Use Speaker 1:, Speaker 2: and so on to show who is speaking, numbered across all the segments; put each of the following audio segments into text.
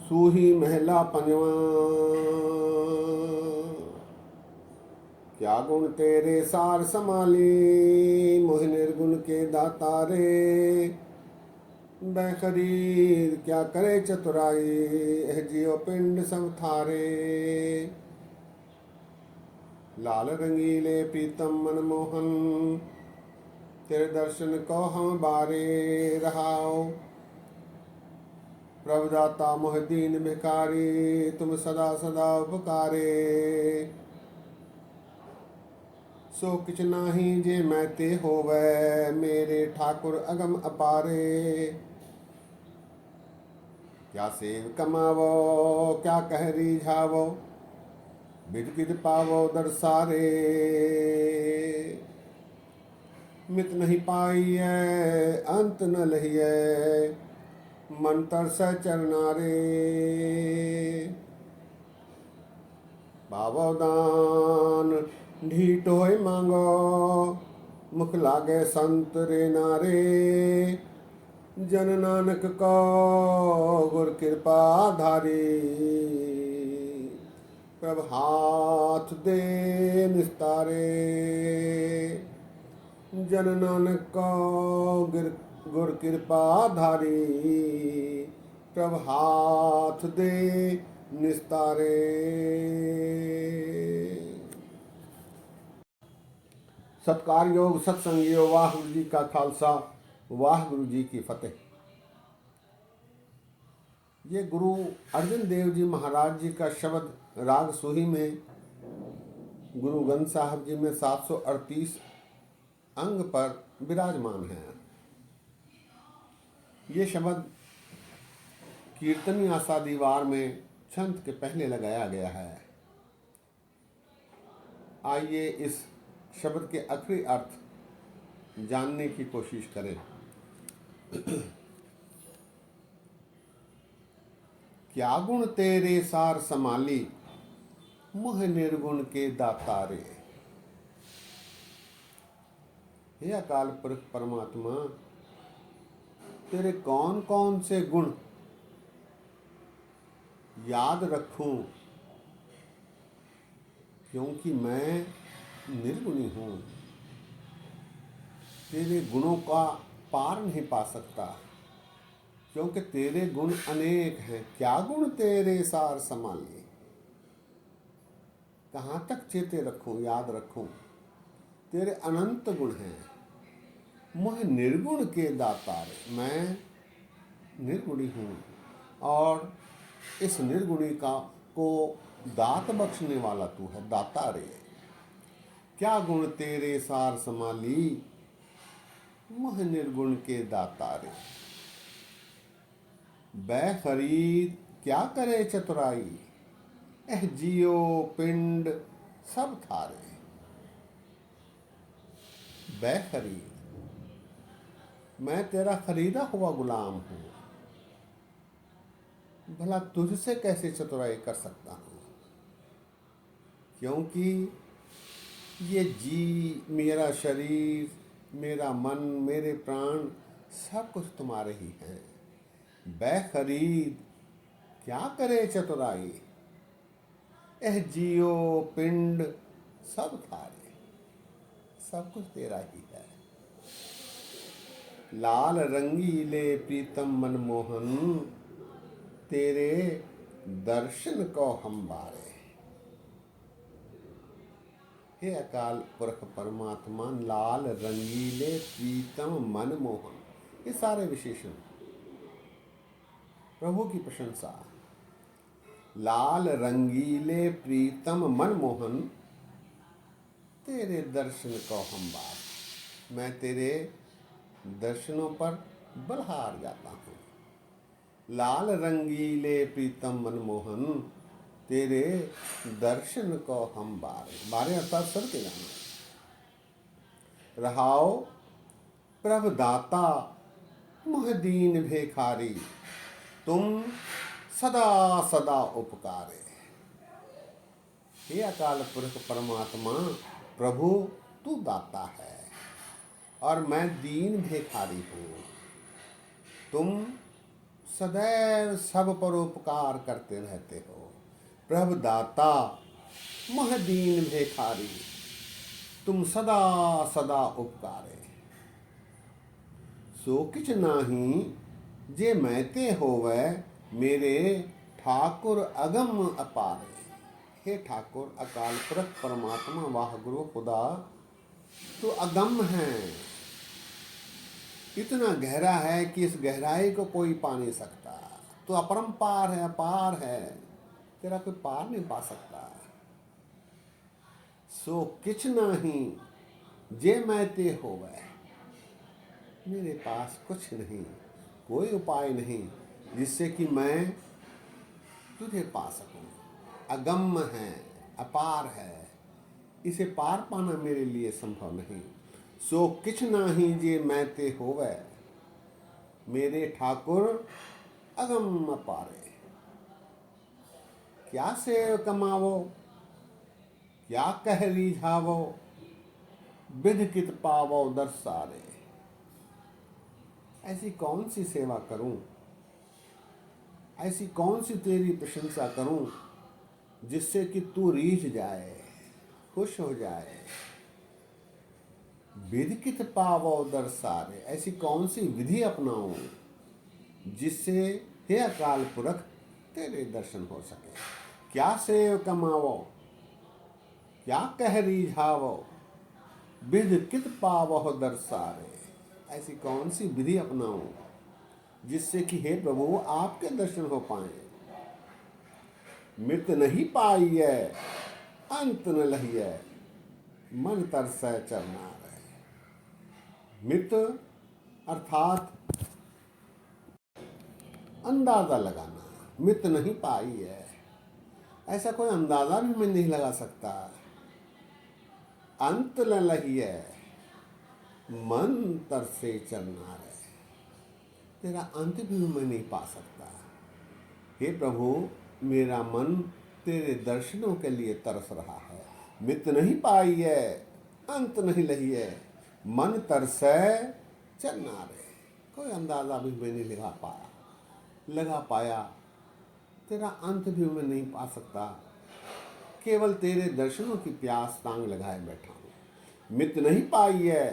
Speaker 1: सूही महला पंजवा। क्या गुण तेरे सार समाली, मोह निर्गुण के दाता रे। खरीद क्या करे चतुराई, यह जियो पिंड सब थारे। लाल रंगीले प्रीतम मनमोहन, तेरे दर्शन को हम बारे रहाओ। प्रभुदाता मोह दीन भिखारी, तुम सदा सदा उपकारे। सो किछ नाही जे मैते होवै, मेरे ठाकुर अगम अपारे। क्या सेव कमावो क्या कह रिझावो, विध विध पावो दरसारे। मित नहीं पाइयै अंत न लहियै, मन तरस चरनारे। पावो दान ढीठोय मांगो, मुख लागे संत रे नारे। जन नानक को गुर कृपा धारी, प्रभ हाथ दे निस्तारे। जन नानक को गुर कृपा धारी, प्रभ हाथ दे निस्तारे। सत्कार योग सत्संग योग। वाहिगुरु जी का खालसा, वाहिगुरु जी की फतेह। ये गुरु अर्जन देव जी महाराज जी का शब्द राग सूही में गुरु ग्रंथ साहब जी में 738 अंग पर विराजमान है। ये शब्द कीर्तनी आशा दीवार में छंद के पहले लगाया गया है। आइए इस शब्द के आखिरी अर्थ जानने की कोशिश करें। क्या गुण तेरे सार समाली, मोह निर्गुण के दातारे। हे अकाल पुरख परमात्मा, तेरे कौन कौन से गुण याद रखूं, क्योंकि मैं निर्गुणी हूं। तेरे गुणों का पार नहीं पा सकता, क्योंकि तेरे गुण अनेक हैं। क्या गुण तेरे सार समाली, कहाँ तक चेते रखूं, याद रखूं। तेरे अनंत गुण हैं। मोह निर्गुण के दातारे, मैं निर्गुणी हूं और इस निर्गुणी का को दात बख्शने वाला तू है, दाता रे। क्या गुण तेरे सार समाली, मोह निर्गुण के दाता रे। बै खरीद क्या करे चतुराई, एह जियो पिंड सब थारे। बै खरीद, मैं तेरा खरीदा हुआ गुलाम हूं, भला तुझसे कैसे चतुराई कर सकता हूं, क्योंकि ये जी, मेरा शरीर, मेरा मन, मेरे प्राण सब कुछ तुम्हारे ही हैं। बै खरीद क्या करे चतुराई, एह जियो पिंड सब थारे। सब कुछ तेरा ही है। लाल रंगीले प्रीतम मनमोहन, तेरे दर्शन को हम बारे। हे अकाल पुरख परमात्मा, लाल रंगीले प्रीतम मनमोहन, ये सारे विशेषण प्रभु की प्रशंसा। लाल रंगीले प्रीतम मनमोहन, तेरे दर्शन को हम बार। मैं तेरे दर्शनों पर बलहार जाता हूँ। लाल रंगीले प्रीतम मनमोहन, तेरे दर्शन को हम बारे। बारे अर्थात सर के जाना। रहाओ प्रभ दाता मोह दीन भिखारी, तुम सदा सदा उपकारे। हे अकाल पुरख परमात्मा, प्रभु तू दाता है और मैं दीन भिखारी हूँ। तुम सदैव सब पर उपकार करते रहते हो। प्रभु दाता मह दीन भिखारी, तुम सदा सदा उपकारे। सो किछ नाही जे मैते होवे, मेरे ठाकुर अगम अपारे। हे ठाकुर अकाल पुरख परमात्मा वाहगुरु खुदा, तो अगम है, इतना गहरा है कि इस गहराई को कोई पा नहीं सकता। तो अपरंपार है, अपार है, तेरा कोई पार नहीं पा सकता। सो किछ नहीं जे मैते होवे, मेरे पास कुछ नहीं, कोई उपाय नहीं जिससे कि मैं तुझे पा सकूं। अगम्य है, अपार है, इसे पार पाना मेरे लिए संभव नहीं। सो किछ नाही जे मैते होवे, मेरे ठाकुर अगम अपारे। क्या सेव कमावो, क्या कह रीझावो, विध कित पावो दर्शारे। ऐसी कौन सी सेवा करूं, ऐसी कौन सी तेरी प्रशंसा करूं जिससे कि तू रीझ जाए, खुश हो जाए। विधि कित पावो दर्शारे, ऐसी कौन सी विधि अपनाऊं जिससे हे अकाल पुरख तेरे दर्शन हो सके। क्या सेव कमावो, क्या कह रीझावो, विधि कित पावो दर्शारे। ऐसी कौन सी विधि अपनाऊं जिससे कि हे प्रभु आपके दर्शन हो पाए। मृत नहीं पाई है, अंत न लहिए, मन तरसै चरनार। मृत अर्थात अंदाजा लगाना, मृत नहीं पाई है, ऐसा कोई अंदाजा भी मैं नहीं लगा सकता। अंत न लहिए, मन तरसे चरनार। तेरा अंत भी मैं नहीं पा सकता। हे प्रभु मेरा मन तेरे दर्शनों के लिए तरस रहा है। मित नहीं पाई है, अंत नहीं लही है, मन तरसै चरनारे। कोई अंदाजा भी मैं नहीं लगा पाया, तेरा अंत भी मैं नहीं पा सकता। केवल तेरे दर्शनों की प्यास तांग लगाए बैठा हूँ। मित नहीं पाई है,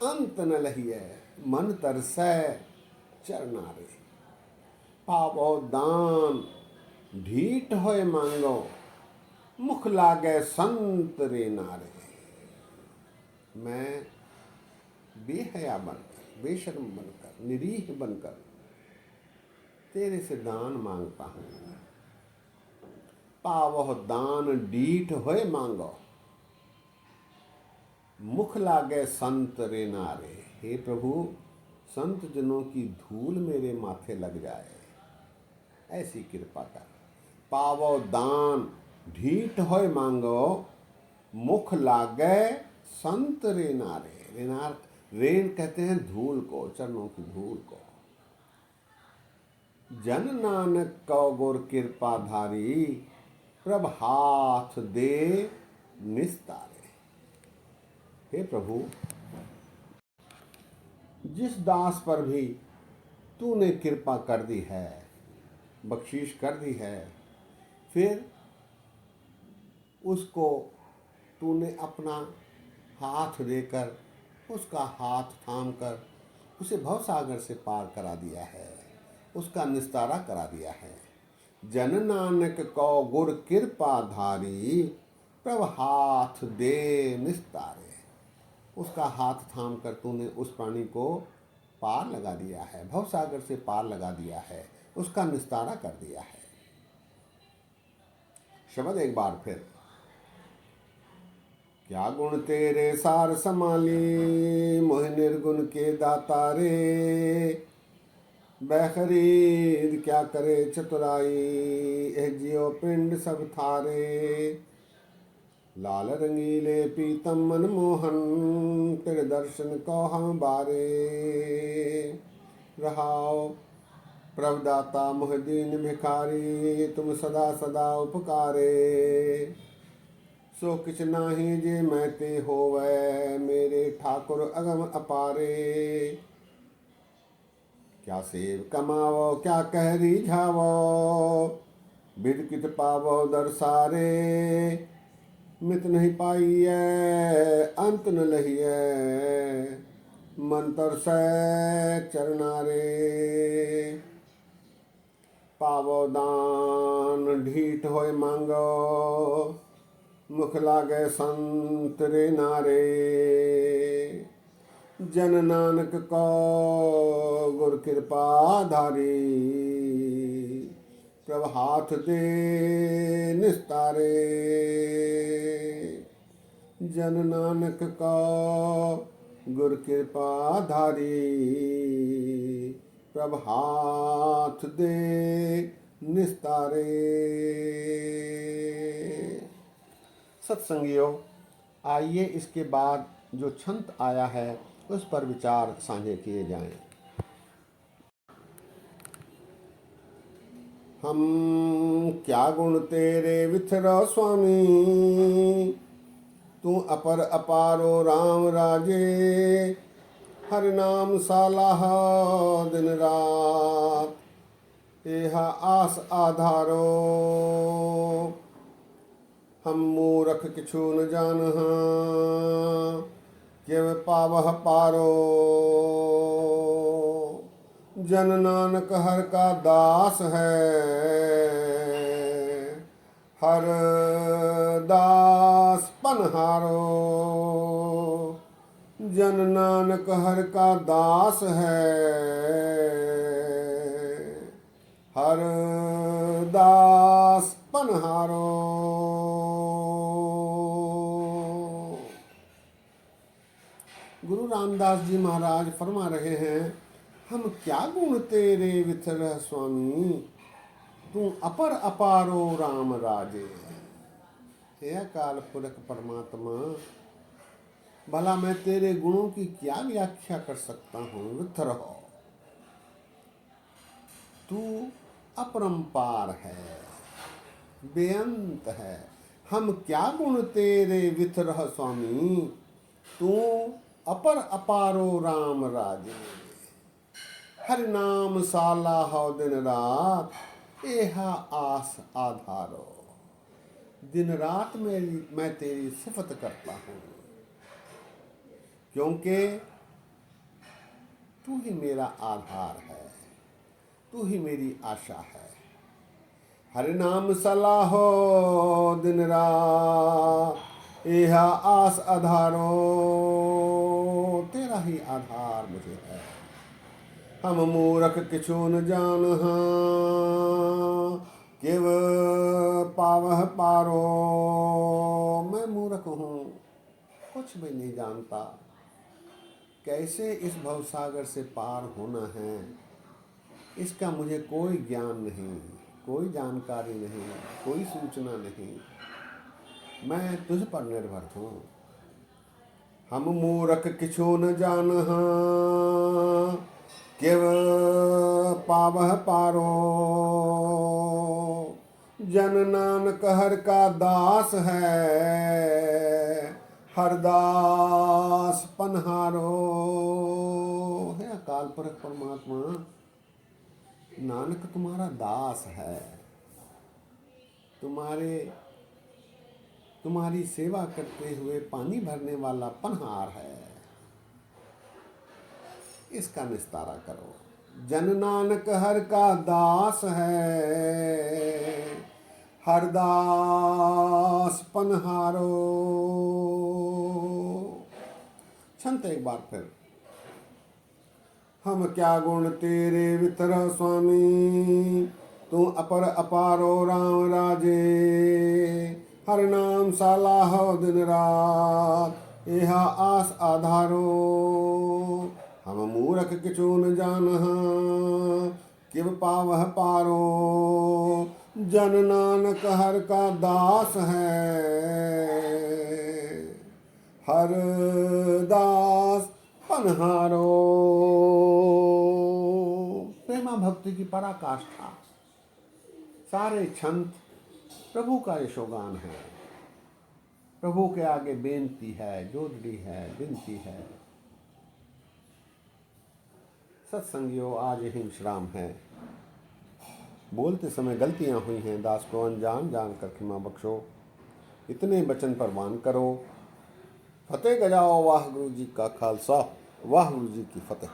Speaker 1: अंत न लही है, मन तरसै चरनारे। पावो दान ढीठ होए मांगो, मुख लागे संत रे नारे। मैं बेहया बनकर, बेशर्म बनकर, निरीह बनकर तेरे से दान मांगता हूँ। पावो दान ढीठ होए मांगो, मुख लागे संत रे नारे। हे प्रभु संत जनों की धूल मेरे माथे लग जाए, ऐसी कृपा कर। पावो दान ढीठ होए मांगो, मुख लागे संत रे नारे। रेनार रेन कहते हैं धूल को, चरणों की धूल को। जन नानक कौ गुर कृपा धारी, प्रभ हाथ दे निस्तारे। हे प्रभु जिस दास पर भी तूने कृपा कर दी है, बख्शीश कर दी है, फिर उसको तूने अपना हाथ देकर, उसका हाथ थामकर उसे भवसागर से पार करा दिया है, उसका निस्तारा करा दिया है। जन नानक कौ गुर कृपा धारी, प्रभ हाथ दे निस्तारे। उसका हाथ थाम कर तूने उस प्राणी को पार लगा दिया है, भवसागर से पार लगा दिया है, उसका निस्तारा कर दिया है। शब्द एक बार फिर। क्या गुण तेरे सार समाली, मोह निर्गुण के दाता रे। बैखरीद क्या करे चतुराई, एह जियो पिंड सब थारे। लाल रंगीले पीतम मनमोहन, तेरे दर्शन को हम बारे। रहाओ प्रभुदाता मोह दीन भिखारी, तुम सदा सदा उपकारे। सो किछ नाही जे मैते होवै, मेरे ठाकुर अगम अपारे। क्या सेव कमावो क्या कह रिझावो, बिरकित पावो दरसारे, मित नहीं पाइए अंत न लहिए, मन तरसै चरनारे। पावो दान ढीठ होय मांगो, मुख लागे संत रे नारे। जन नानक को गुर कृपा धारी, प्रभ हाथ दे निस्तारे। जन नानक को गुर कृपा धारी, प्रभ हाथ दे निस्तारे। सत्संगियों, आइए इसके बाद जो छंत आया है उस पर विचार साझे किए जाएं। हम क्या गुण तेरे विथरो स्वामी, तू अपर अपारो राम राजे। हर नाम सालाह दिन रात, एहा आस आधारो। हम मूरख किछु न जानहा, केव पावह पारो। जन नानक हर का दास है, हर दास पनहारो। जन नानक हर का दास है, हर दास पनहारो। गुरु रामदास जी महाराज फरमा रहे हैं, हम क्या गुण तेरे विथरह स्वामी, तू अपर अपारो राम राजे। हे अकाल पुरख परमात्मा, भला मैं तेरे गुणों की क्या व्याख्या कर सकता हूँ। विथरह, तू अपरंपार है, बेअंत है। हम क्या गुण तेरे विथरह स्वामी, तू अपर अपारो राम राजे। हर नाम साला हो दिन रात, एहा आस आधारो। दिन रात मैं तेरी सिफत करता हूँ, क्योंकि तू ही मेरा आधार है, तू ही मेरी आशा है। हर नाम सलाहो दिन रात, एहा आस आधारो। तेरा ही आधार मुझे है। हम मूरख किछु न जानहा, केव पावह पारो। मैं मूर्ख हूँ, कुछ भी नहीं जानता। कैसे इस भवसागर से पार होना है, इसका मुझे कोई ज्ञान नहीं, कोई जानकारी नहीं, कोई सूचना नहीं। मैं तुझ पर निर्भर हूँ। हम मूरख किछु न जानहा, केव पावह पारो। जन नानक हर का दास है, हर दास पनहारो। है अकाल पुरख परमात्मा, नानक तुम्हारा दास है, तुम्हारी सेवा करते हुए पानी भरने वाला पनहार है। इसका निस्तारा करो। जन नानक हर का दास है, हर दास पनहारो। छंत एक बार फिर। हम क्या गुण तेरे वितर स्वामी, तू अपर अपारो राम राजे। हर नाम सालाह दिन रात, एहा आस आधारो। हम मूरख किछु न जानहा, किव पावह पारो। जन नानक हर का दास है, हर दास पनहारो। प्रेमा भक्ति की पराकाष्ठा। सारे छंद प्रभु का यशोगान है। प्रभु के आगे बेनती है, जोदड़ी है, विनती है। सत्संगियों, आज यही विश्राम है। बोलते समय गलतियां हुई हैं, दास को अनजान जान कर क्षमा बख्शो। इतने वचन परवान करो। फतेह गजाओ, वाह गुरु जी का खालसा, वाह गुरु जी की फतेह।